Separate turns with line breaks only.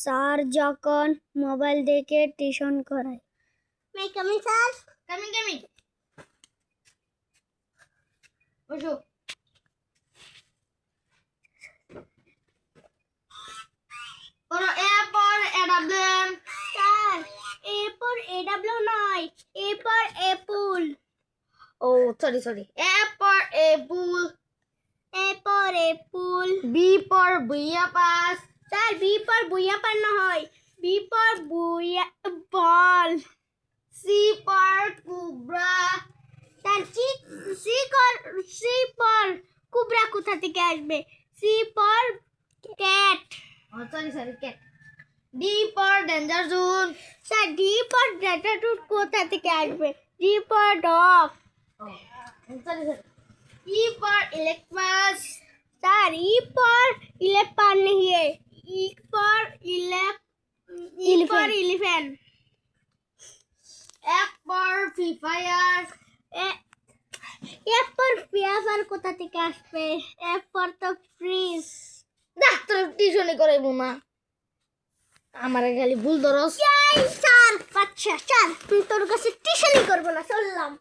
Sir যখন mobile দেখে tuition করায়।
মে কামিং স্যার?
কামিং বসো। পড়ো এ ফর অ্যাডাবল।
স্যার এ ফর এডব্লিউ নয়, A for apple.
Oh sorry A for apple.
A for apple.
B for বুইয়া পাস।
স্যার বি ফর বুইয়া পান হয়, বি ফর বুইয়া বল।
সি ফর কুবরা।
স্যার সি ফর কুবরা কোথা থেকে আসবে? C for cat.
Oh sorry cat. D for danger zone.
Sir D for ডেটাটুট কোথা থেকে আসবে? D for dog.
Sorry E for ইলেক্ট্রাস।
स्যার E for ইলেফ্যান্ট नहीं है, E for elephant.
F for free fire.
F for fear কোথা থেকে আসবে? F for তো ফ্রিজ।
না তোর টিউশনি করাইবো না, আমার খালি ভুল ধরস।
স্যার আচ্ছা চল, তোর কাছে টিউশনই করবো না, চললাম।